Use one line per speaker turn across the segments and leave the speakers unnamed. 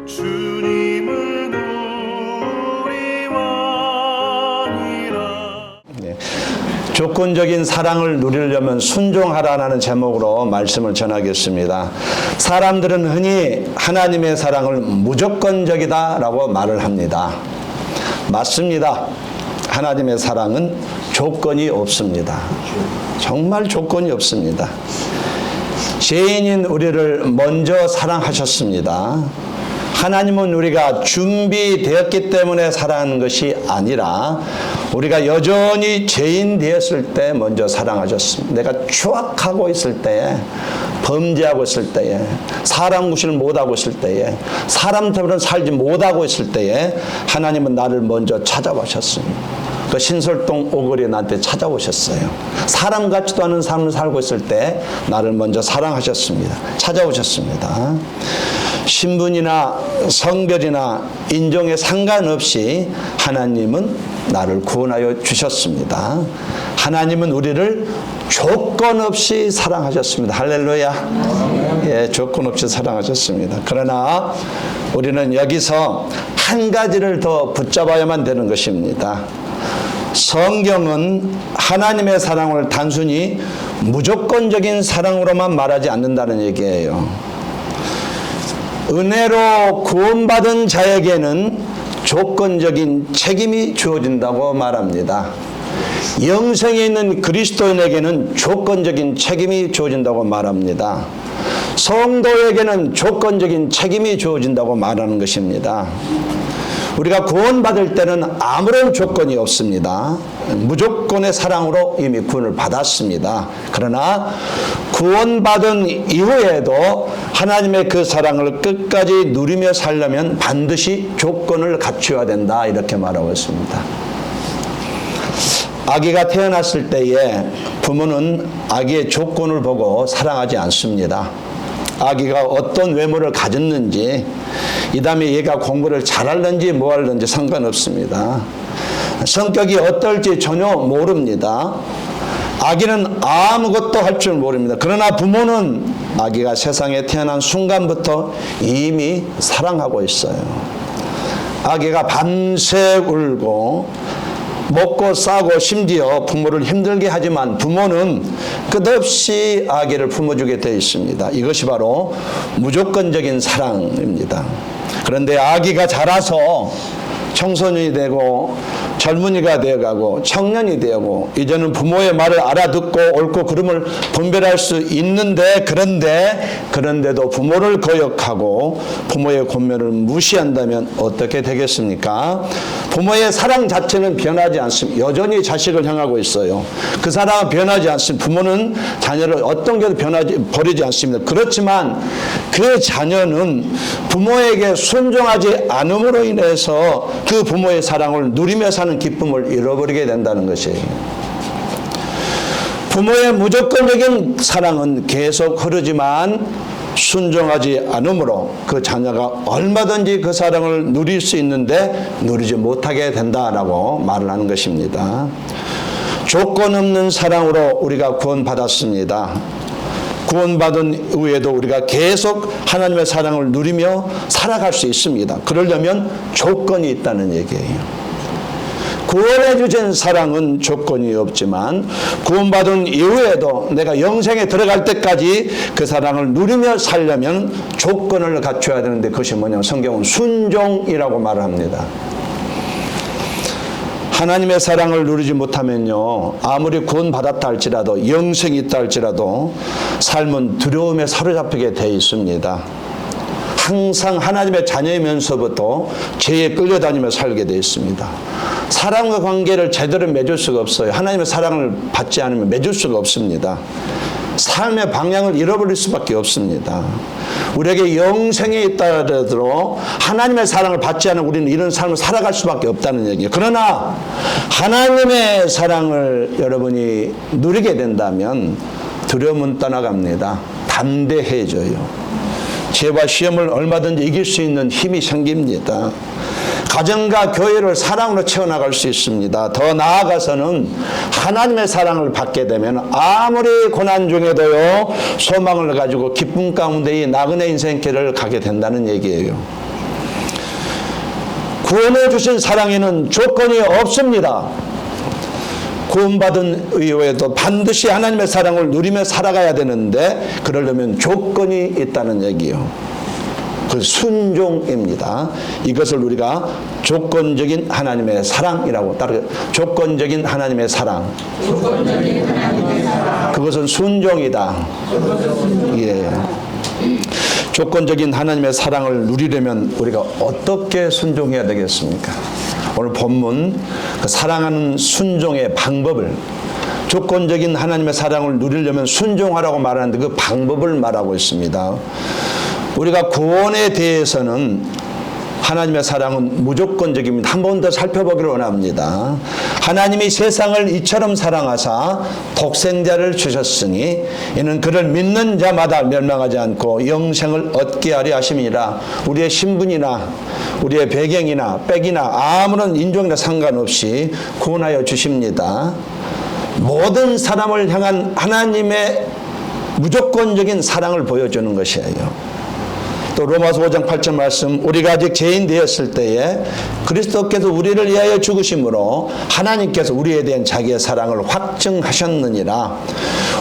주님을 누리와니라.
조건적인 사랑을 누리려면 순종하라는 제목으로 말씀을 전하겠습니다. 사람들은 흔히 하나님의 사랑을 무조건적이다라고 말을 합니다. 맞습니다. 하나님의 사랑은 조건이 없습니다. 정말 조건이 없습니다. 죄인인 우리를 먼저 사랑하셨습니다. 하나님은 우리가 준비되었기 때문에 사랑하는 것이 아니라 우리가 여전히 죄인 되었을 때 먼저 사랑하셨습니다. 내가 추악하고 있을 때에, 범죄하고 있을 때에, 사람 구실을 못하고 있을 때에, 사람 때문에 살지 못하고 있을 때에 하나님은 나를 먼저 찾아오셨습니다. 그 신설동 오거리에 나한테 찾아오셨어요. 사람 같지도 않은 삶을 살고 있을 때 나를 먼저 사랑하셨습니다. 찾아오셨습니다. 신분이나 성별이나 인종에 상관없이 하나님은 나를 구원하여 주셨습니다. 하나님은 우리를 조건 없이 사랑하셨습니다. 할렐루야. 예, 조건 없이 사랑하셨습니다. 그러나 우리는 여기서 한 가지를 더 붙잡아야만 되는 것입니다. 성경은 하나님의 사랑을 단순히 무조건적인 사랑으로만 말하지 않는다는 얘기예요. 은혜로 구원받은 자에게는 조건적인 책임이 주어진다고 말합니다. 영생에 있는 그리스도인에게는 조건적인 책임이 주어진다고 말합니다. 성도에게는 조건적인 책임이 주어진다고 말하는 것입니다. 우리가 구원받을 때는 아무런 조건이 없습니다. 무조건의 사랑으로 이미 구원을 받았습니다. 그러나 구원받은 이후에도 하나님의 그 사랑을 끝까지 누리며 살려면 반드시 조건을 갖춰야 된다, 이렇게 말하고 있습니다. 아기가 태어났을 때에 부모는 아기의 조건을 보고 사랑하지 않습니다. 아기가 어떤 외모를 가졌는지, 이 다음에 얘가 공부를 잘하는지 뭐하는지 상관없습니다. 성격이 어떨지 전혀 모릅니다. 아기는 아무것도 할 줄 모릅니다. 그러나 부모는 아기가 세상에 태어난 순간부터 이미 사랑하고 있어요. 아기가 밤새 울고 먹고 싸고 심지어 부모를 힘들게 하지만 부모는 끝없이 아기를 품어주게 되어 있습니다. 이것이 바로 무조건적인 사랑입니다. 그런데 아기가 자라서 청소년이 되고 젊은이가 되어가고 청년이 되고 이제는 부모의 말을 알아듣고 옳고 그름을 분별할 수 있는데, 그런데도 부모를 거역하고 부모의 권면을 무시한다면 어떻게 되겠습니까? 부모의 사랑 자체는 변하지 않습니다. 여전히 자식을 향하고 있어요. 그 사랑은 변하지 않습니다. 부모는 자녀를 어떤 게도 버리지 않습니다. 그렇지만 그 자녀는 부모에게 순종하지 않음으로 인해서 그 부모의 사랑을 누리며 사는 기쁨을 잃어버리게 된다는 것이에요. 부모의 무조건적인 사랑은 계속 흐르지만 순종하지 않으므로 그 자녀가 얼마든지 그 사랑을 누릴 수 있는데 누리지 못하게 된다라고 말을 하는 것입니다. 조건 없는 사랑으로 우리가 구원받았습니다. 구원받은 후에도 우리가 계속 하나님의 사랑을 누리며 살아갈 수 있습니다. 그러려면 조건이 있다는 얘기예요. 구원해 주신 사랑은 조건이 없지만 구원받은 이후에도 내가 영생에 들어갈 때까지 그 사랑을 누리며 살려면 조건을 갖춰야 되는데, 그것이 뭐냐면 성경은 순종이라고 말을 합니다. 하나님의 사랑을 누리지 못하면요, 아무리 구원받았다 할지라도, 영생이 있다 할지라도 삶은 두려움에 사로잡히게 되어 있습니다. 항상 하나님의 자녀이면서부터 죄에 끌려다니며 살게 되어 있습니다. 사랑과 관계를 제대로 맺을 수가 없어요. 하나님의 사랑을 받지 않으면 맺을 수가 없습니다. 삶의 방향을 잃어버릴 수밖에 없습니다. 우리에게 영생에 있다 하더라도 하나님의 사랑을 받지 않으면 우리는 이런 삶을 살아갈 수밖에 없다는 얘기예요. 그러나 하나님의 사랑을 여러분이 누리게 된다면 두려움은 떠나갑니다. 담대해져요. 죄와 시험을 얼마든지 이길 수 있는 힘이 생깁니다. 가정과 교회를 사랑으로 채워나갈 수 있습니다. 더 나아가서는 하나님의 사랑을 받게 되면 아무리 고난 중에도요, 소망을 가지고 기쁨 가운데 이 나그네 인생길을 가게 된다는 얘기예요. 구원해 주신 사랑에는 조건이 없습니다. 구원받은 이후에도 반드시 하나님의 사랑을 누리며 살아가야 되는데 그러려면 조건이 있다는 얘기요. 그 순종입니다. 이것을 우리가 조건적인 하나님의 사랑이라고 조건적인 하나님의 사랑. 그것은 순종이다. 예. 조건적인 하나님의 사랑을 누리려면 우리가 어떻게 순종해야 되겠습니까? 오늘 본문 그 사랑하는 순종의 방법을, 조건적인 하나님의 사랑을 누리려면 순종하라고 말하는데 그 방법을 말하고 있습니다. 우리가 구원에 대해서는 하나님의 사랑은 무조건적입니다. 한 번 더 살펴보기를 원합니다. 하나님이 세상을 이처럼 사랑하사 독생자를 주셨으니 이는 그를 믿는 자마다 멸망하지 않고 영생을 얻게 하려 하심이라. 우리의 신분이나 우리의 배경이나 빽이나 아무런 인종이나 상관없이 구원하여 주십니다. 모든 사람을 향한 하나님의 무조건적인 사랑을 보여주는 것이에요. 또 로마서 5장 8절 말씀, 우리가 아직 죄인 되었을 때에 그리스도께서 우리를 위하여 죽으심으로 하나님께서 우리에 대한 자기의 사랑을 확증하셨느니라.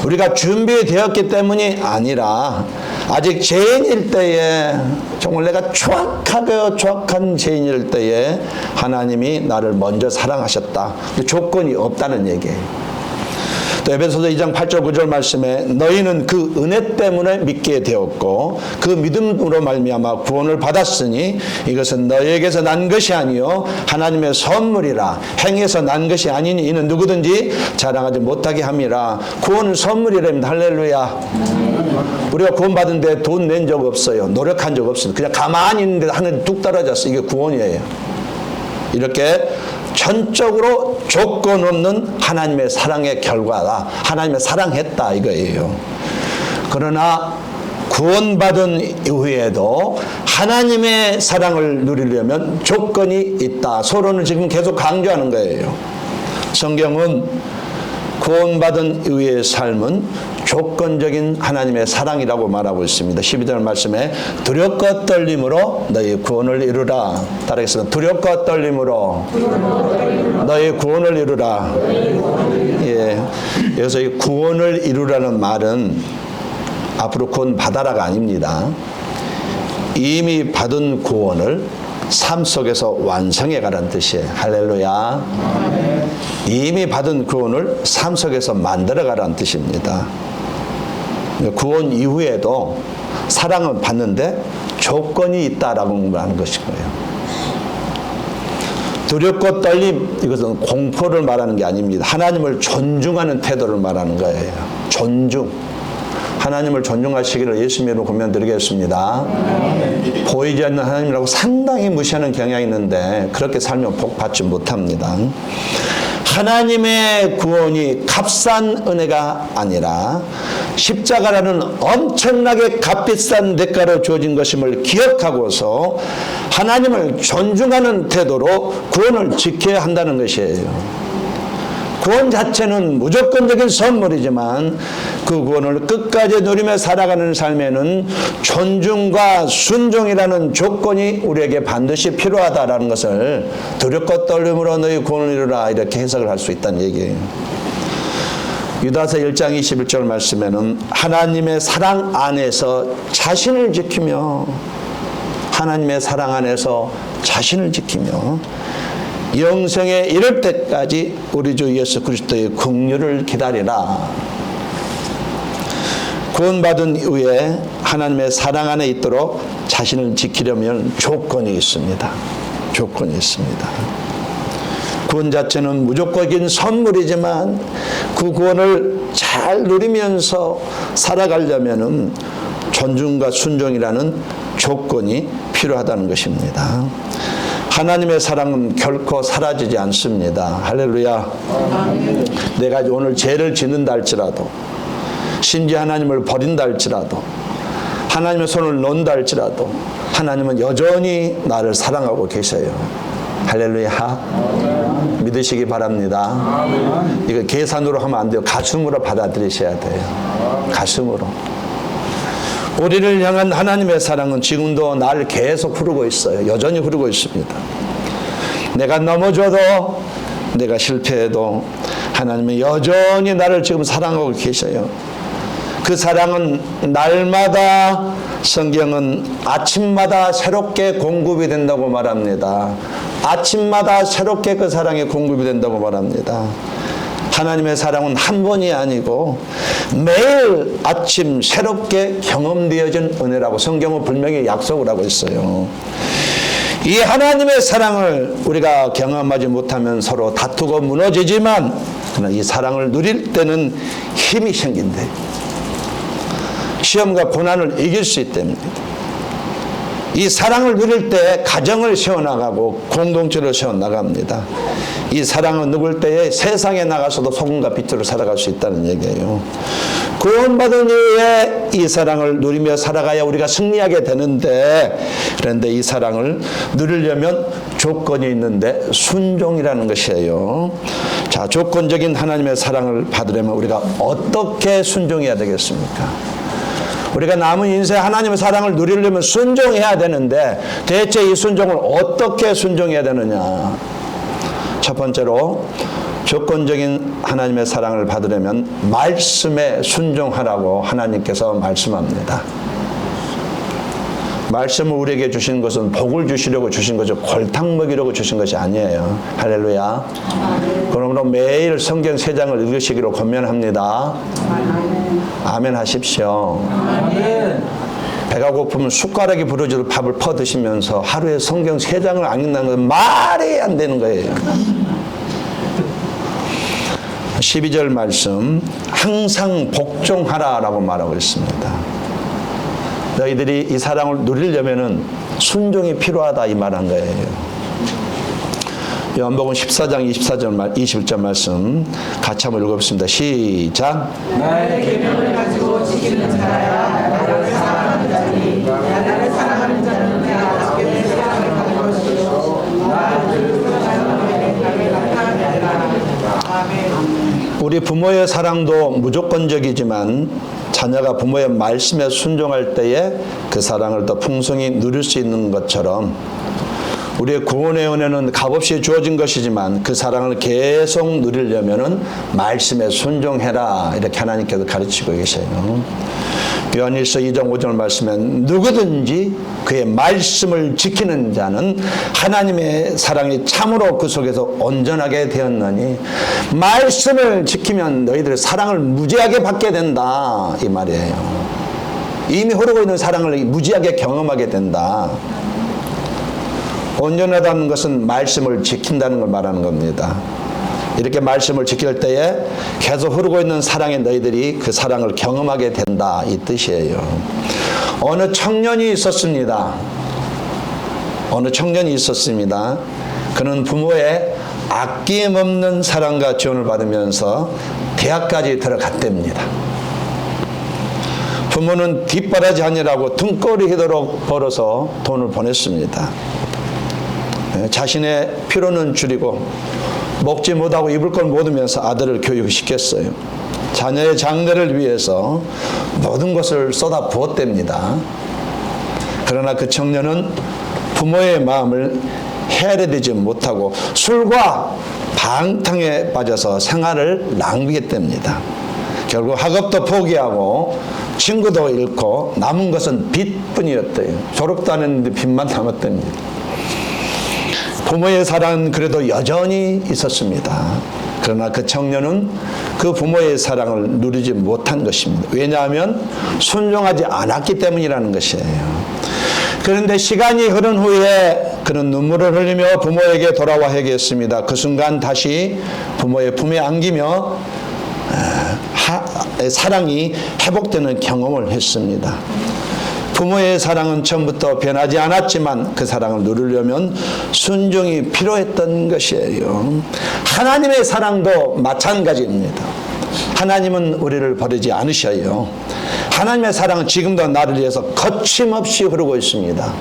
우리가 준비되었기 때문이 아니라 아직 죄인일 때에, 정말 내가 정확한 죄인일 때에 하나님이 나를 먼저 사랑하셨다. 조건이 없다는 얘기예요. 또 에베소서 2장 8절 9절 말씀에 너희는 그 은혜 때문에 믿게 되었고 그 믿음으로 말미암아 구원을 받았으니 이것은 너희에게서 난 것이 아니요 하나님의 선물이라. 행해서 난 것이 아니니 이는 누구든지 자랑하지 못하게 함이라. 구원은 선물이랍니다. 할렐루야. 우리가 구원받은데 돈 낸 적 없어요. 노력한 적 없어요. 그냥 가만히 있는데 하늘이 뚝 떨어졌어. 이게 구원이에요. 이렇게 전적으로 조건 없는 하나님의 사랑의 결과다. 하나님의 사랑했다 이거예요. 그러나 구원받은 이후에도 하나님의 사랑을 누리려면 조건이 있다. 서로는 지금 계속 강조하는 거예요. 성경은 구원받은 이후의 삶은 조건적인 하나님의 사랑이라고 말하고 있습니다. 12절 말씀에 두렵고 떨림으로 너희 구원을 이루라. 따라하겠습니다. 두렵고 떨림으로 너희 구원을 이루라. 예, 여기서 이 구원을 이루라는 말은 앞으로 구원 받아라가 아닙니다. 이미 받은 구원을 삶 속에서 완성해 가라는 뜻이에요. 할렐루야. 이미 받은 구원을 삶 속에서 만들어 가라는 뜻입니다. 구원 이후에도 사랑은 받는데 조건이 있다라고 말하는 것인 거예요. 두렵고 떨림, 이것은 공포를 말하는 게 아닙니다. 하나님을 존중하는 태도를 말하는 거예요. 존중. 하나님을 존중하시기를 예수님으로 권면드리겠습니다. 보이지 않는 하나님이라고 상당히 무시하는 경향이 있는데 그렇게 살면 복 받지 못합니다. 하나님의 구원이 값싼 은혜가 아니라 십자가라는 엄청나게 값비싼 대가로 주어진 것임을 기억하고서 하나님을 존중하는 태도로 구원을 지켜야 한다는 것이에요. 구원 자체는 무조건적인 선물이지만 그 구원을 끝까지 누리며 살아가는 삶에는 존중과 순종이라는 조건이 우리에게 반드시 필요하다라는 것을 두렵고 떨림으로 너희 구원을 이루라 이렇게 해석을 할 수 있다는 얘기예요. 유다서 1장 21절 말씀에는 하나님의 사랑 안에서 자신을 지키며 하나님의 사랑 안에서 자신을 지키며 영생에 이를 때까지 우리 주 예수 그리스도의 긍휼을 기다리라. 구원받은 이후에 하나님의 사랑 안에 있도록 자신을 지키려면 조건이 있습니다. 조건이 있습니다. 구원 자체는 무조건적인 선물이지만 그 구원을 잘 누리면서 살아가려면 존중과 순종이라는 조건이 필요하다는 것입니다. 하나님의 사랑은 결코 사라지지 않습니다. 할렐루야. 내가 오늘 죄를 짓는다 할지라도, 심지어 하나님을 버린다 할지라도, 하나님의 손을 놓는다 할지라도 하나님은 여전히 나를 사랑하고 계셔요. 할렐루야. 믿으시기 바랍니다. 이거 계산으로 하면 안 돼요. 가슴으로 받아들이셔야 돼요. 가슴으로. 우리를 향한 하나님의 사랑은 지금도 나를 계속 흐르고 있어요. 여전히 흐르고 있습니다. 내가 넘어져도 내가 실패해도 하나님은 여전히 나를 지금 사랑하고 계셔요. 그 사랑은 날마다 성경은 아침마다 새롭게 공급이 된다고 말합니다. 아침마다 새롭게 그 사랑이 공급이 된다고 말합니다. 하나님의 사랑은 한 번이 아니고 매일 아침 새롭게 경험되어진 은혜라고 성경은 분명히 약속을 하고 있어요. 이 하나님의 사랑을 우리가 경험하지 못하면 서로 다투고 무너지지만 이 사랑을 누릴 때는 힘이 생긴대. 시험과 고난을 이길 수 있답니다. 이 사랑을 누릴 때 가정을 세워나가고 공동체를 세워나갑니다. 이 사랑을 누릴 때에 세상에 나가서도 소금과 빛으로 살아갈 수 있다는 얘기예요. 구원받은 이후에 이 사랑을 누리며 살아가야 우리가 승리하게 되는데, 그런데 이 사랑을 누리려면 조건이 있는데 순종이라는 것이에요. 자, 조건적인 하나님의 사랑을 받으려면 우리가 어떻게 순종해야 되겠습니까? 우리가 남은 인생 하나님의 사랑을 누리려면 순종해야 되는데 대체 이 순종을 어떻게 순종해야 되느냐? 첫 번째로 조건적인 하나님의 사랑을 받으려면 말씀에 순종하라고 하나님께서 말씀합니다. 말씀을 우리에게 주신 것은 복을 주시려고 주신 거죠. 골탕 먹이려고 주신 것이 아니에요. 할렐루야. 그러므로 매일 성경 3장을 읽으시기로 권면합니다. 아멘 하십시오. 배가 고프면 숟가락이 부러져도 밥을 퍼 드시면서 하루에 성경 3장을 안 읽는다는 건 말이 안 되는 거예요. 12절 말씀, 항상 복종하라라고 말하고 있습니다. 너희들이 이 사랑을 누리려면은 순종이 필요하다 이 말한 거예요. 요한복음 14장 21절 말씀 같이 한번 읽어보겠습니다. 시작.
나의 계명을 가지고 지키는 자라야 나를 사랑하는 자니 나를 사랑하는 자는 내가 아버지의 사랑을 받는 것이요 나를 사랑하는 자에게 나타나리라. 아멘.
우리 부모의 사랑도 무조건적이지만 자녀가 부모의 말씀에 순종할 때에 그 사랑을 더 풍성히 누릴 수 있는 것처럼 우리의 구원의 은혜는 값없이 주어진 것이지만 그 사랑을 계속 누리려면은 말씀에 순종해라 이렇게 하나님께서 가르치고 계세요. 요한일서 2장 5절 말씀에 누구든지 그의 말씀을 지키는 자는 하나님의 사랑이 참으로 그 속에서 온전하게 되었느니 말씀을 지키면 너희들의 사랑을 무지하게 받게 된다 이 말이에요. 이미 흐르고 있는 사랑을 무지하게 경험하게 된다. 온전하다는 것은 말씀을 지킨다는 걸 말하는 겁니다. 이렇게 말씀을 지킬 때에 계속 흐르고 있는 사랑의 너희들이 그 사랑을 경험하게 된다 이 뜻이에요. 어느 청년이 있었습니다. 그는 부모의 아낌없는 사랑과 지원을 받으면서 대학까지 들어갔답니다. 부모는 뒷바라지 하느라고 등골이 휘도록 벌어서 돈을 보냈습니다. 자신의 필요는 줄이고 먹지 못하고 입을 걸 못 얻으면서 아들을 교육시켰어요. 자녀의 장래를 위해서 모든 것을 쏟아 부었답니다. 그러나 그 청년은 부모의 마음을 헤아려되지 못하고 술과 방탕에 빠져서 생활을 낭비했답니다. 결국 학업도 포기하고 친구도 잃고 남은 것은 빚뿐이었대요. 졸업도 안 했는데 빚만 남았답니다. 부모의 사랑은 그래도 여전히 있었습니다. 그러나 그 청년은 그 부모의 사랑을 누리지 못한 것입니다. 왜냐하면 순종하지 않았기 때문이라는 것이에요. 그런데 시간이 흐른 후에 그는 눈물을 흘리며 부모에게 돌아와 회개했습니다. 그 순간 다시 부모의 품에 안기며 사랑이 회복되는 경험을 했습니다. 부모의 사랑은 처음부터 변하지 않았지만 그 사랑을 누리려면 순종이 필요했던 것이에요. 하나님의 사랑도 마찬가지입니다. 하나님은 우리를 버리지 않으셔요. 하나님의 사랑은 지금도 나를 위해서 거침없이 흐르고 있습니다.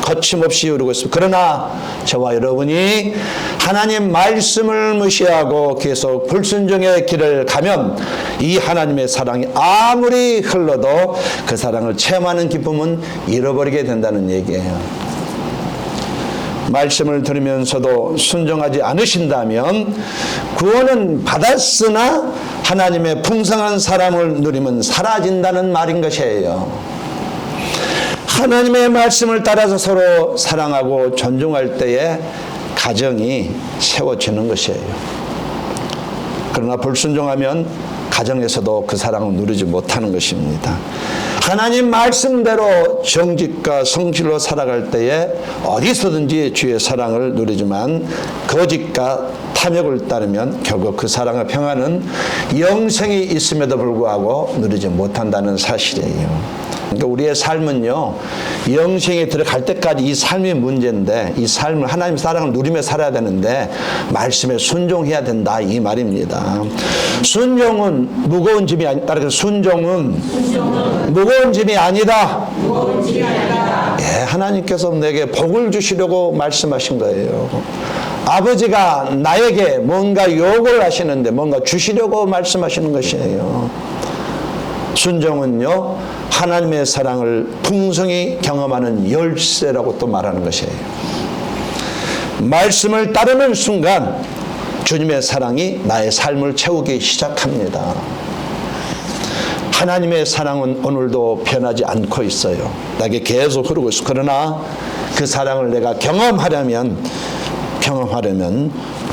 거침없이 흐르고 있습니다. 그러나 저와 여러분이 하나님 말씀을 무시하고 계속 불순종의 길을 가면 이 하나님의 사랑이 아무리 흘러도 그 사랑을 체험하는 기쁨은 잃어버리게 된다는 얘기예요. 말씀을 들으면서도 순종하지 않으신다면 구원은 받았으나 하나님의 풍성한 사랑을 누리면 사라진다는 말인 것이에요. 하나님의 말씀을 따라서 서로 사랑하고 존중할 때에 가정이 세워지는 것이에요. 그러나 불순종하면 가정에서도 그 사랑을 누리지 못하는 것입니다. 하나님 말씀대로 정직과 성실로 살아갈 때에 어디서든지 주의 사랑을 누리지만 거짓과 탐욕을 따르면 결국 그 사랑과 평안은 영생이 있음에도 불구하고 누리지 못한다는 사실이에요. 그러니까 우리의 삶은요, 영생에 들어갈 때까지 이 삶이 문제인데, 이 삶을 하나님 사랑을 누리며 살아야 되는데 말씀에 순종해야 된다, 이 말입니다. 순종은 무거운 짐이 아니다. 따라서 순종은 무거운 짐이 아니다. 예, 하나님께서 내게 복을 주시려고 말씀하신 거예요. 아버지가 나에게 뭔가 요구를 하시는데 뭔가 주시려고 말씀하시는 것이에요. 순종은요, 하나님의 사랑을 풍성히 경험하는 열쇠라고 또 말하는 것이에요. 말씀을 따르는 순간 주님의 사랑이 나의 삶을 채우기 시작합니다. 하나님의 사랑은 오늘도 변하지 않고 있어요. 나에게 계속 흐르고 있어. 그러나 그 사랑을 내가 경험하려면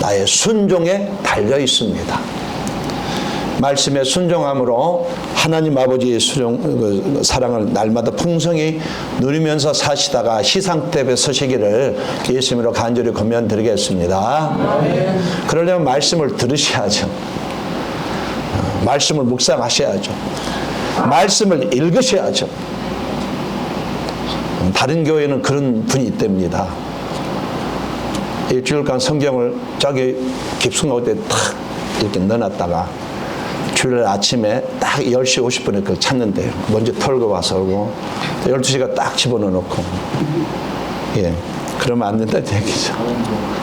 나의 순종에 달려 있습니다. 말씀에 순종함으로 하나님 아버지의 사랑을 날마다 풍성히 누리면서 사시다가 시상대에 서시기를 예수님으로 간절히 권면드리겠습니다. 그러려면 말씀을 들으셔야죠. 말씀을 묵상하셔야죠. 말씀을 읽으셔야죠. 다른 교회는 그런 분이 있답니다. 일주일간 성경을 저기 깊숙한 곳에 탁 이렇게 넣어놨다가 주일 아침에 딱 10시 50분에 그걸 찾는데요. 먼저 털고 와서 오고 12시가 딱 집어넣고. 예, 그러면 안 된다는 얘기죠.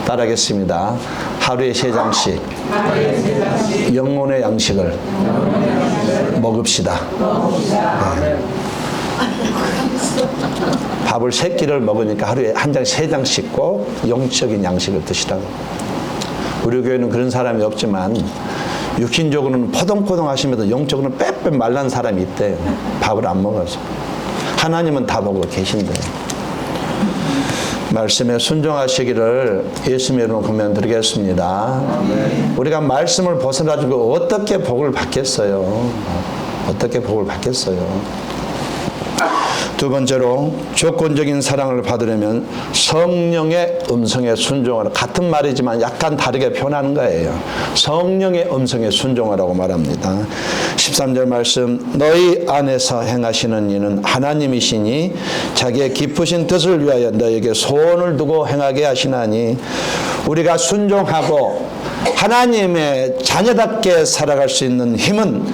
따라하겠습니다. 하루에 3장씩 영혼의 양식을 먹읍시다. 예. 밥을 3끼를 먹으니까 하루에 한 장 3장씩 꼭 영적인 양식을 드시라고. 우리 교회는 그런 사람이 없지만 육신적으로는 포동포동 하시면서 영적으로는 빼빼 말란 사람이 있대요. 밥을 안 먹어서. 하나님은 다 보고 계신데. 말씀에 순종하시기를 예수님의 이름으로 권면드리겠습니다. 우리가 말씀을 벗어나지고 어떻게 복을 받겠어요? 어떻게 복을 받겠어요? 두 번째로 조건적인 사랑을 받으려면 성령의 음성에 순종하라. 같은 말이지만 약간 다르게 표현하는 거예요. 성령의 음성에 순종하라고 말합니다. 13절 말씀, 너희 안에서 행하시는 이는 하나님이시니 자기의 깊으신 뜻을 위하여 너에게 소원을 두고 행하게 하시나니. 우리가 순종하고 하나님의 자녀답게 살아갈 수 있는 힘은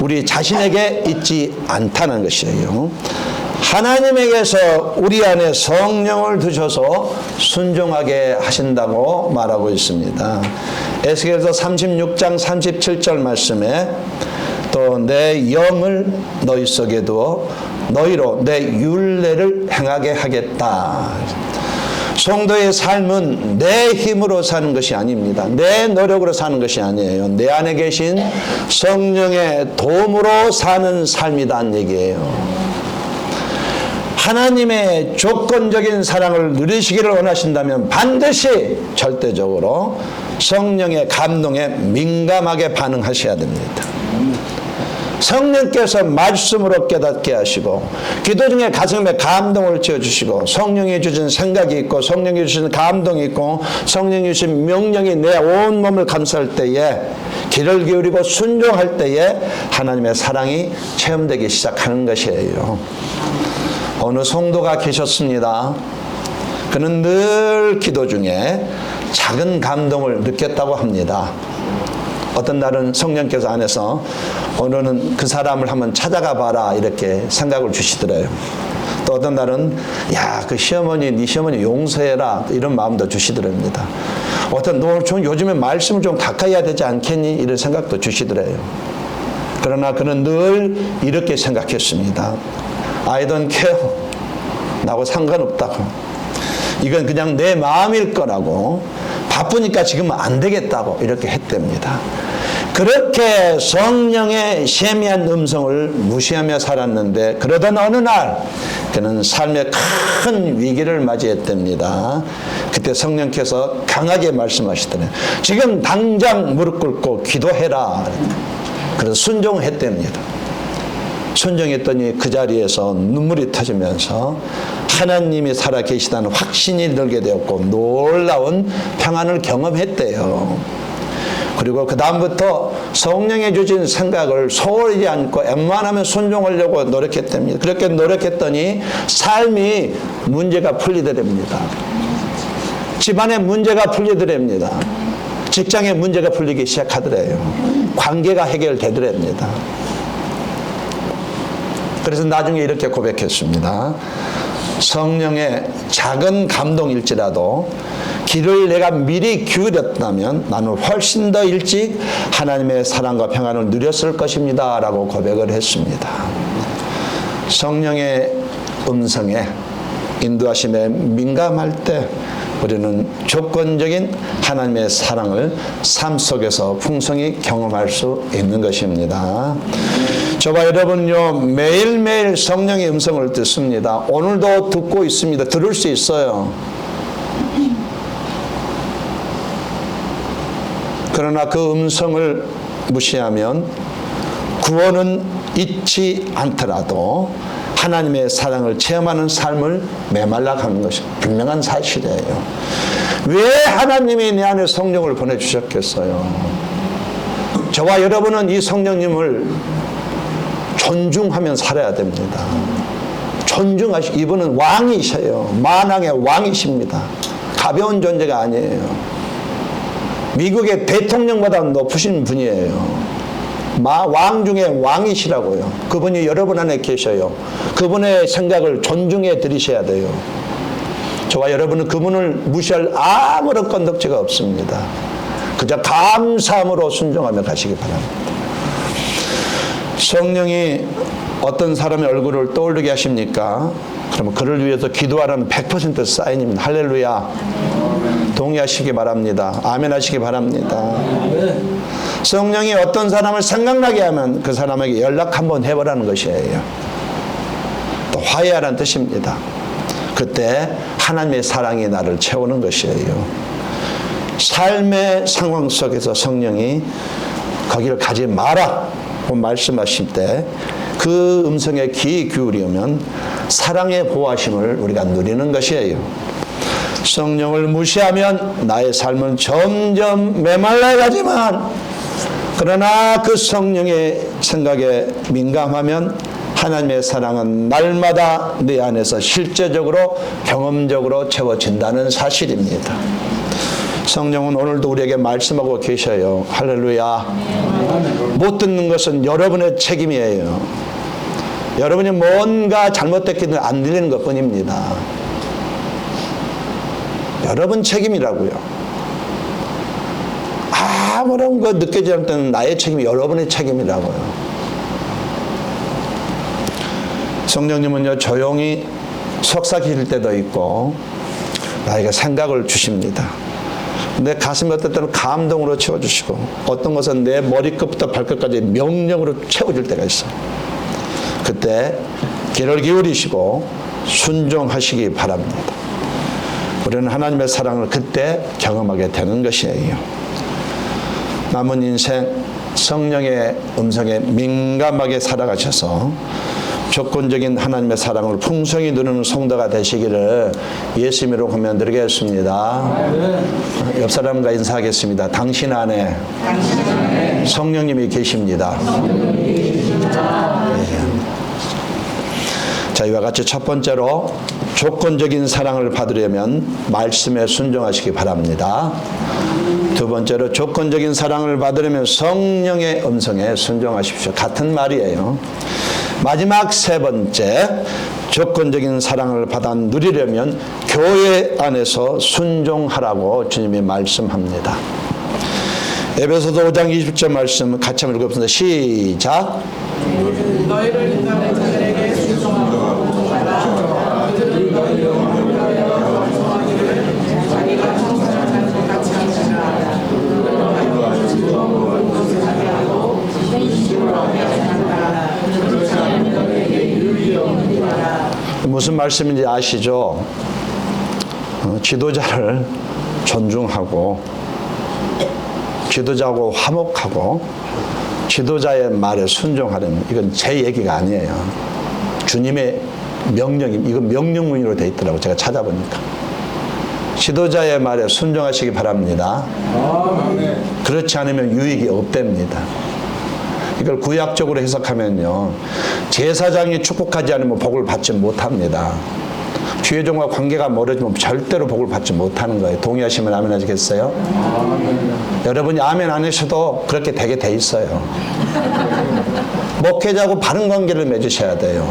우리 자신에게 있지 않다는 것이에요. 하나님에게서 우리 안에 성령을 두셔서 순종하게 하신다고 말하고 있습니다. 에스겔서 36장 37절 말씀에 또 내 영을 너희 속에 두어 너희로 내 율례를 행하게 하겠다. 성도의 삶은 내 힘으로 사는 것이 아닙니다. 내 노력으로 사는 것이 아니에요. 내 안에 계신 성령의 도움으로 사는 삶이다는 얘기예요. 하나님의 조건적인 사랑을 누리시기를 원하신다면 반드시 절대적으로 성령의 감동에 민감하게 반응하셔야 됩니다. 성령께서 말씀으로 깨닫게 하시고 기도 중에 가슴에 감동을 지어주시고 성령이 주신 생각이 있고 성령이 주신 감동이 있고 성령이 주신 명령이 내 온몸을 감쌀 때에 귀를 기울이고 순종할 때에 하나님의 사랑이 체험되기 시작하는 것이에요. 어느 성도가 계셨습니다. 그는 늘 기도 중에 작은 감동을 느꼈다고 합니다. 어떤 날은 성령께서 안에서 오늘은 그 사람을 한번 찾아가 봐라 이렇게 생각을 주시더래요. 또 어떤 날은 야, 그 시어머니, 네 시어머니 용서해라 이런 마음도 주시더랍니다. 어떤 너 좀 요즘에 말씀을 좀 가까이 해야 되지 않겠니 이런 생각도 주시더래요. 그러나 그는 늘 이렇게 생각했습니다. I don't care. 나하고 상관없다고. 이건 그냥 내 마음일 거라고, 바쁘니까 지금 안 되겠다고 이렇게 했답니다. 그렇게 성령의 세미한 음성을 무시하며 살았는데, 그러던 어느 날 그는 삶의 큰 위기를 맞이했답니다. 그때 성령께서 강하게 말씀하시더래요. 지금 당장 무릎 꿇고 기도해라. 그래서 순종했답니다. 순종했더니 그 자리에서 눈물이 터지면서 하나님이 살아계시다는 확신이 들게 되었고 놀라운 평안을 경험했대요. 그리고 그 다음부터 성령이 주신 생각을 소홀히 않고 웬만하면 순종하려고 노력했답니다. 그렇게 노력했더니 삶이 문제가 풀리더랍니다. 집안에 문제가 풀리더랍니다. 직장에 문제가 풀리기 시작하더래요. 관계가 해결되더랍니다. 그래서 나중에 이렇게 고백했습니다. 성령의 작은 감동일지라도 길을 내가 미리 기울였다면 나는 훨씬 더 일찍 하나님의 사랑과 평안을 누렸을 것입니다 라고 고백을 했습니다. 성령의 음성에 인도하심에 민감할 때 우리는 조건적인 하나님의 사랑을 삶 속에서 풍성히 경험할 수 있는 것입니다. 저와 여러분요, 매일매일 성령의 음성을 듣습니다. 오늘도 듣고 있습니다. 들을 수 있어요. 그러나 그 음성을 무시하면 구원은 잊지 않더라도 하나님의 사랑을 체험하는 삶을 메말라 가는 것이 분명한 사실이에요. 왜 하나님이 내 안에 성령을 보내주셨겠어요? 저와 여러분은 이 성령님을 존중하면 살아야 됩니다. 이분은 왕이셔요. 만왕의 왕이십니다. 가벼운 존재가 아니에요. 미국의 대통령보다 높으신 분이에요. 왕 중에 왕이시라고요. 그분이 여러분 안에 계셔요. 그분의 생각을 존중해 드리셔야 돼요. 저와 여러분은 그분을 무시할 아무런 건덕지가 없습니다. 그저 감사함으로 순종하며 가시기 바랍니다. 성령이 어떤 사람의 얼굴을 떠올리게 하십니까? 그러면 그를 위해서 기도하라는 100% 사인입니다. 할렐루야. 동의하시기 바랍니다. 아멘 하시기 바랍니다. 성령이 어떤 사람을 생각나게 하면 그 사람에게 연락 한번 해보라는 것이에요. 또 화해하라는 뜻입니다. 그때 하나님의 사랑이 나를 채우는 것이에요. 삶의 상황 속에서 성령이 거기를 가지 마라 말씀하실 때 그 음성에 귀 기울이면 사랑의 보호하심을 우리가 누리는 것이에요. 성령을 무시하면 나의 삶은 점점 메말라가지만, 그러나 그 성령의 생각에 민감하면 하나님의 사랑은 날마다 내 안에서 실제적으로 경험적으로 채워진다는 사실입니다. 성령은 오늘도 우리에게 말씀하고 계셔요. 할렐루야. 못 듣는 것은 여러분의 책임이에요. 여러분이 뭔가 잘못됐기는 안 들리는 것뿐입니다. 여러분 책임이라고요. 아무런 거 느껴지지 않을 때는 나의 책임이 여러분의 책임이라고요. 성령님은요, 조용히 속삭이실 때도 있고 나에게 생각을 주십니다. 내 가슴이 어떨 때는 감동으로 채워주시고 어떤 것은 내 머리끝부터 발끝까지 명령으로 채워줄 때가 있어요. 그때 귀를 기울이시고 순종하시기 바랍니다. 우리는 하나님의 사랑을 그때 경험하게 되는 것이에요. 남은 인생 성령의 음성에 민감하게 살아가셔서 조건적인 하나님의 사랑을 풍성히 누리는 성도가 되시기를 예수 이름으로 권면드리겠습니다. 옆 사람과 인사하겠습니다. 당신 안에 성령님이 계십니다. 자, 이와 같이 첫 번째로 조건적인 사랑을 받으려면 말씀에 순종하시기 바랍니다. 두 번째로 조건적인 사랑을 받으려면 성령의 음성에 순종하십시오. 같은 말이에요. 마지막 세 번째, 조건적인 사랑을 받아 누리려면 교회 안에서 순종하라고 주님이 말씀합니다. 에베소서 5장 20절 말씀 같이 한번 읽어보겠습니다. 시작.
너희를 인도하는 자들에게 순종하고 복종하라. 그들은 너희를 위하여
무슨 말씀인지 아시죠? 지도자를 존중하고 지도자하고 화목하고 지도자의 말에 순종하는, 이건 제 얘기가 아니에요. 주님의 명령이, 이건 명령문으로 되어 있더라고요. 제가 찾아보니까. 지도자의 말에 순종하시기 바랍니다. 그렇지 않으면 유익이 없답니다. 이걸 구약적으로 해석하면요, 제사장이 축복하지 않으면 복을 받지 못합니다. 주의종과 관계가 멀어지면 절대로 복을 받지 못하는 거예요. 동의하시면 아멘 하시겠어요? 여러분이 아멘 안 하셔도 그렇게 되게 돼 있어요. 목회자하고 바른 관계를 맺으셔야 돼요.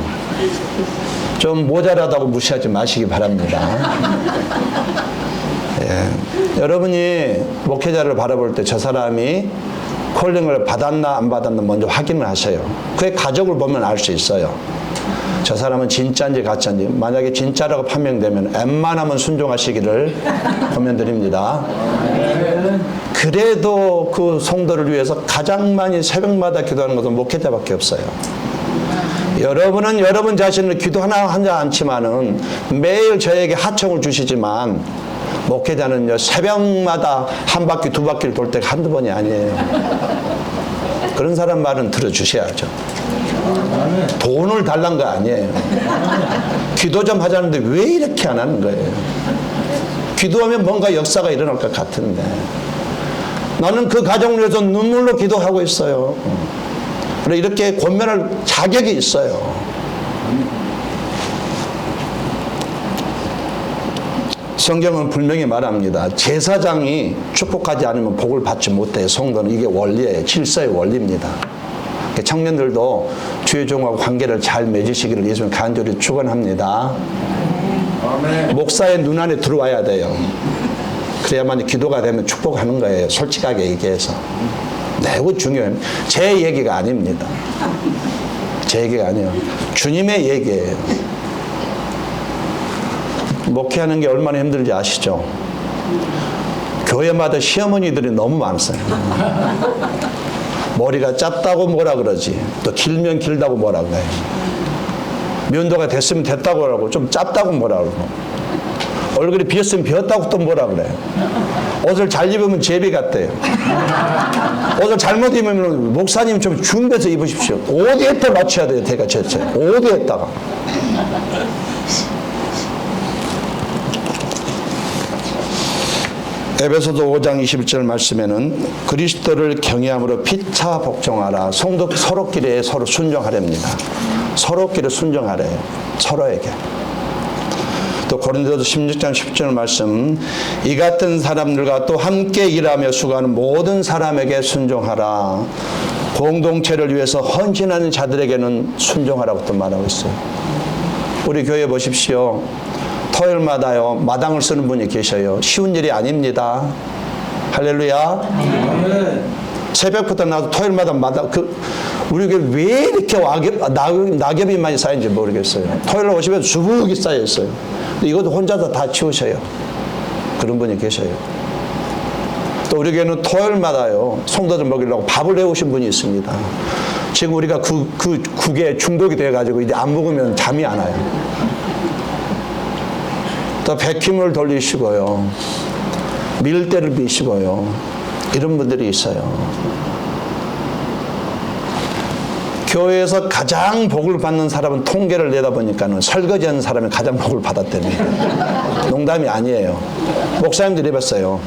좀 모자라다고 무시하지 마시기 바랍니다. 예. 여러분이 목회자를 바라볼 때 저 사람이 콜링을 받았나 안 받았나 먼저 확인을 하셔요. 그의 가족을 보면 알 수 있어요. 저 사람은 진짜인지 가짜인지. 만약에 진짜라고 판명되면 웬만하면 순종하시기를 권면드립니다. 그래도 그 성도를 위해서 가장 많이 새벽마다 기도하는 것은 목회자밖에 없어요. 여러분은 여러분 자신을 기도하지 않지만은 매일 저에게 하청을 주시지만, 목회자는요, 새벽마다 한 바퀴 두 바퀴를 돌 때가 한두 번이 아니에요. 그런 사람 말은 들어주셔야죠. 돈을 달란 거 아니에요. 기도 좀 하자는데 왜 이렇게 안 하는 거예요? 기도하면 뭔가 역사가 일어날 것 같은데. 나는 그 가정을 위해서 눈물로 기도하고 있어요. 그래, 이렇게 권면할 자격이 있어요. 성경은 분명히 말합니다. 제사장이 축복하지 않으면 복을 받지 못해요. 성도는. 이게 원리예요. 질서의 원리입니다. 청년들도 주의 종과 관계를 잘 맺으시기를 예수님 간절히 축원합니다. 목사의 눈 안에 들어와야 돼요. 그래야만 기도가 되면 축복하는 거예요. 솔직하게 얘기해서. 매우 중요해요. 제 얘기가 아닙니다. 제 얘기가 아니에요. 주님의 얘기예요. 목회하는 게 얼마나 힘들지 아시죠? 교회마다 시어머니들이 너무 많았어요. 머리가 짧다고 뭐라 그러지, 또 길면 길다고 뭐라 그래. 면도가 됐으면 됐다고 하고, 좀 짧다고 뭐라 그러고, 얼굴이 비었으면 비었다고 또 뭐라 그래. 옷을 잘 입으면 제비 같대요. 옷을 잘못 입으면 목사님 좀 준비해서 입으십시오. 어디에다 맞춰야 돼요, 대가 대체. 어디에다가. 에베소서 5장 21절 말씀에는 그리스도를 경외함으로 피차 복종하라. 성도 서로끼리 서로 순종하랍니다. 서로끼리 순종하래요. 서로에게. 또 고린도서 16장 10절 말씀, 이 같은 사람들과 또 함께 일하며 수고하는 모든 사람에게 순종하라. 공동체를 위해서 헌신하는 자들에게는 순종하라고 또 말하고 있어요. 우리 교회 보십시오. 토요일마다요, 마당을 쓰는 분이 계셔요. 쉬운 일이 아닙니다. 할렐루야. 새벽부터 나와서 토요일마다 마당, 우리 교회 왜 이렇게 낙엽이 많이 쌓인지 모르겠어요. 토요일 오시면 수북이 쌓여 있어요. 근데 이것도 혼자서 다 치우셔요. 그런 분이 계셔요. 또 우리 교회는 토요일마다요, 성도들 먹이려고 밥을 해오신 분이 있습니다. 지금 우리가 국에 중독이 돼가지고 이제 안 먹으면 잠이 안 와요. 또 백힘을 돌리시고요, 밀대를 비시고요, 이런 분들이 있어요. 교회에서 가장 복을 받는 사람은 통계를 내다보니까는 설거지하는 사람이 가장 복을 받았답니다. 농담이 아니에요. 목사님들이 해봤어요.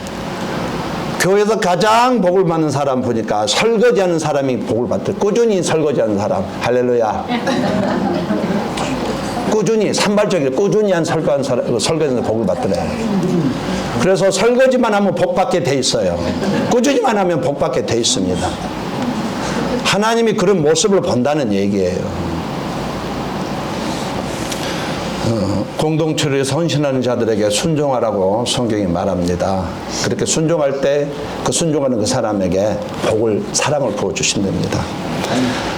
교회에서 가장 복을 받는 사람 보니까 설거지하는 사람이 복을 받대. 꾸준히 설거지하는 사람. 할렐루야. 꾸준히, 산발적으로 꾸준히 한 설거지하는 복을 받더래요. 그래서 설거지만 하면 복 받게 돼 있어요. 꾸준히만 하면 복 받게 돼 있습니다. 하나님이 그런 모습을 본다는 얘기예요. 공동체를 헌신하는 자들에게 순종하라고 성경이 말합니다. 그렇게 순종할 때 그 순종하는 그 사람에게 복을, 사랑을 부어주신답니다.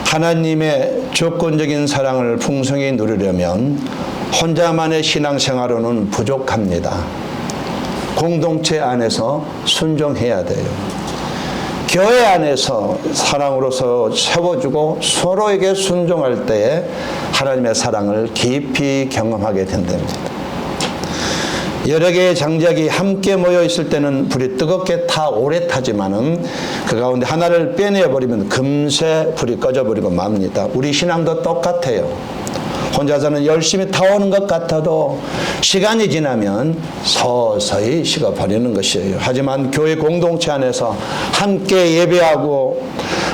하나님의 조건적인 사랑을 풍성히 누리려면 혼자만의 신앙생활로는 부족합니다. 공동체 안에서 순종해야 돼요. 교회 안에서 사랑으로서 세워주고 서로에게 순종할 때에 하나님의 사랑을 깊이 경험하게 된답니다. 여러 개의 장작이 함께 모여 있을 때는 불이 뜨겁게 오래 타지만은 그 가운데 하나를 빼내버리면 금세 불이 꺼져버리고 맙니다. 우리 신앙도 똑같아요. 혼자서는 열심히 타오는 것 같아도 시간이 지나면 서서히 식어버리는 것이에요. 하지만 교회 공동체 안에서 함께 예배하고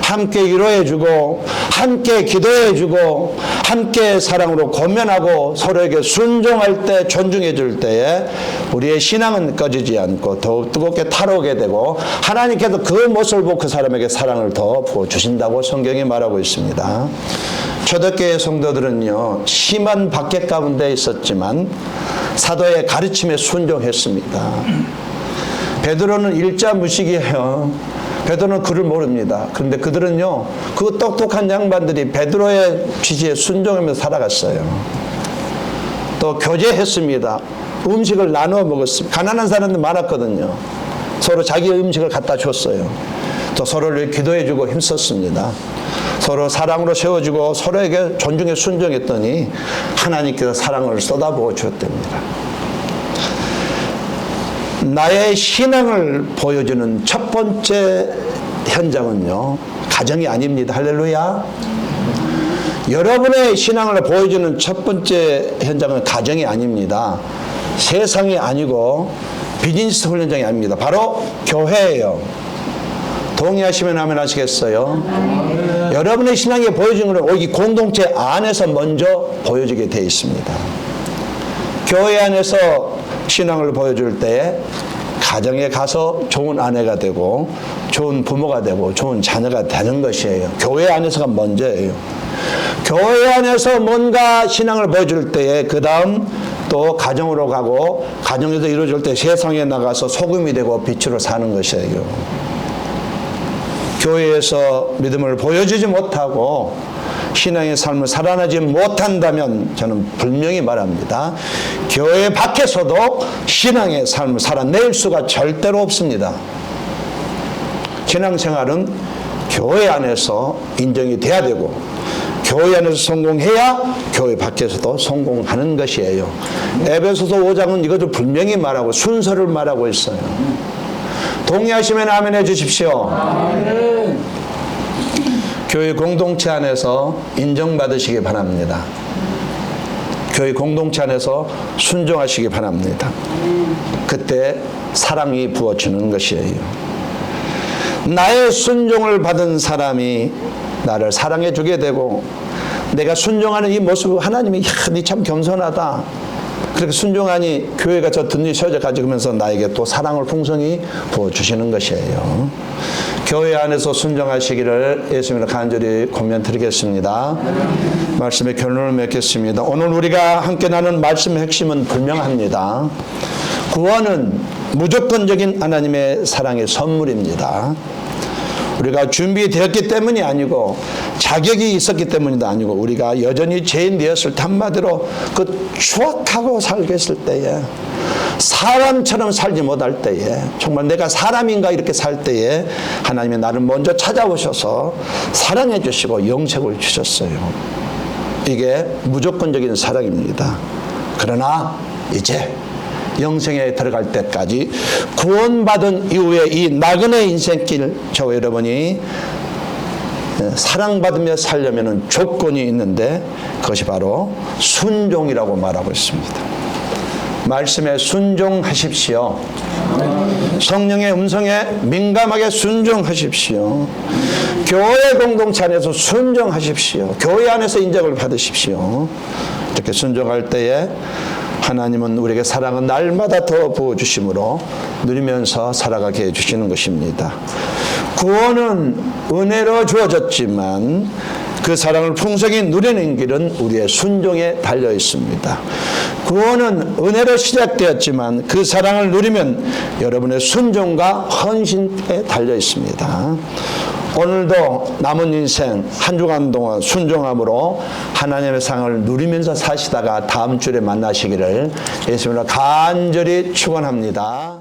함께 위로해주고 함께 기도해주고 함께 사랑으로 권면하고 서로에게 순종할 때 존중해줄 때에 우리의 신앙은 꺼지지 않고 더욱 뜨겁게 타오르게 되고 하나님께서 그 모습을 보고 그 사람에게 사랑을 더 부어주신다고 성경이 말하고 있습니다. 초대교회 성도들은요, 심한 박해 가운데 있었지만 사도의 가르침에 순종했습니다. 베드로는 일자무식이에요. 베드로는 글을 모릅니다. 그런데 그들은요, 그 똑똑한 양반들이 베드로의 지시에 순종하면서 살아갔어요. 또 교제했습니다. 음식을 나누어 먹었습니다. 가난한 사람들 많았거든요. 서로 자기 음식을 갖다 줬어요. 또 서로를 기도해주고 힘썼습니다. 서로 사랑으로 세워주고 서로에게 존중에 순종했더니 하나님께서 사랑을 쏟아부어 주었답니다. 나의 신앙을 보여주는 첫 번째 현장은요, 가정이 아닙니다. 할렐루야. 여러분의 신앙을 보여주는 첫 번째 현장은 가정이 아닙니다. 세상이 아니고 비즈니스 훈련장이 아닙니다. 바로 교회예요. 동의하시면 하면 하시겠어요? 여러분의 신앙이 보여주는 것은 여기 공동체 안에서 먼저 보여주게 되어 있습니다. 교회 안에서 신앙을 보여줄 때 가정에 가서 좋은 아내가 되고 좋은 부모가 되고 좋은 자녀가 되는 것이에요. 교회 안에서가 먼저예요. 교회 안에서 뭔가 신앙을 보여줄 때에 그 다음 또 가정으로 가고 가정에서 이루어질 때 세상에 나가서 소금이 되고 빛으로 사는 것이에요. 교회에서 믿음을 보여주지 못하고 신앙의 삶을 살아나지 못한다면 저는 분명히 말합니다. 교회 밖에서도 신앙의 삶을 살아낼 수가 절대로 없습니다. 신앙생활은 교회 안에서 인정이 돼야 되고 교회 안에서 성공해야 교회 밖에서도 성공하는 것이에요. 에베소서 5장은 이것을 분명히 말하고 순서를 말하고 있어요. 동의하시면 아멘 해주십시오. 아멘. 교회 공동체 안에서 인정받으시기 바랍니다. 교회 공동체 안에서 순종하시기 바랍니다. 그때 사랑이 부어지는 것이에요. 나의 순종을 받은 사람이 나를 사랑해 주게 되고 내가 순종하는 이 모습을 하나님이 니 참 겸손하다. 그렇게 순종하니 교회가 저 든든히 세워져 가지면서 나에게 또 사랑을 풍성히 부어주시는 것이에요. 교회 안에서 순종하시기를 예수님으로 간절히 권면드리겠습니다. 말씀의 결론을 맺겠습니다. 오늘 우리가 함께 나눈 말씀의 핵심은 분명합니다. 구원은 무조건적인 하나님의 사랑의 선물입니다. 우리가 준비되었기 때문이 아니고 자격이 있었기 때문도 아니고 우리가 여전히 죄인 되었을 때 한마디로 그 추악하고 살겠을 때에 사람처럼 살지 못할 때에 정말 내가 사람인가 이렇게 살 때에 하나님이 나를 먼저 찾아오셔서 사랑해 주시고 영생을 주셨어요. 이게 무조건적인 사랑입니다. 그러나 이제 영생에 들어갈 때까지 구원받은 이후에 이 나그네 인생길 저와 여러분이 사랑받으며 살려면 조건이 있는데 그것이 바로 순종이라고 말하고 있습니다. 말씀에 순종하십시오. 성령의 음성에 민감하게 순종하십시오. 교회 공동체 안에서 순종하십시오. 교회 안에서 인정을 받으십시오. 이렇게 순종할 때에 하나님은 우리에게 사랑은 날마다 더 부어주심으로 누리면서 살아가게 해주시는 것입니다. 구원은 은혜로 주어졌지만 그 사랑을 풍성히 누리는 길은 우리의 순종에 달려 있습니다. 구원은 은혜로 시작되었지만 그 사랑을 누리면 여러분의 순종과 헌신에 달려 있습니다. 오늘도 남은 인생 한 주간 동안 순종함으로 하나님의 상을 누리면서 사시다가 다음 주에 만나시기를 예수님으로 간절히 축원합니다.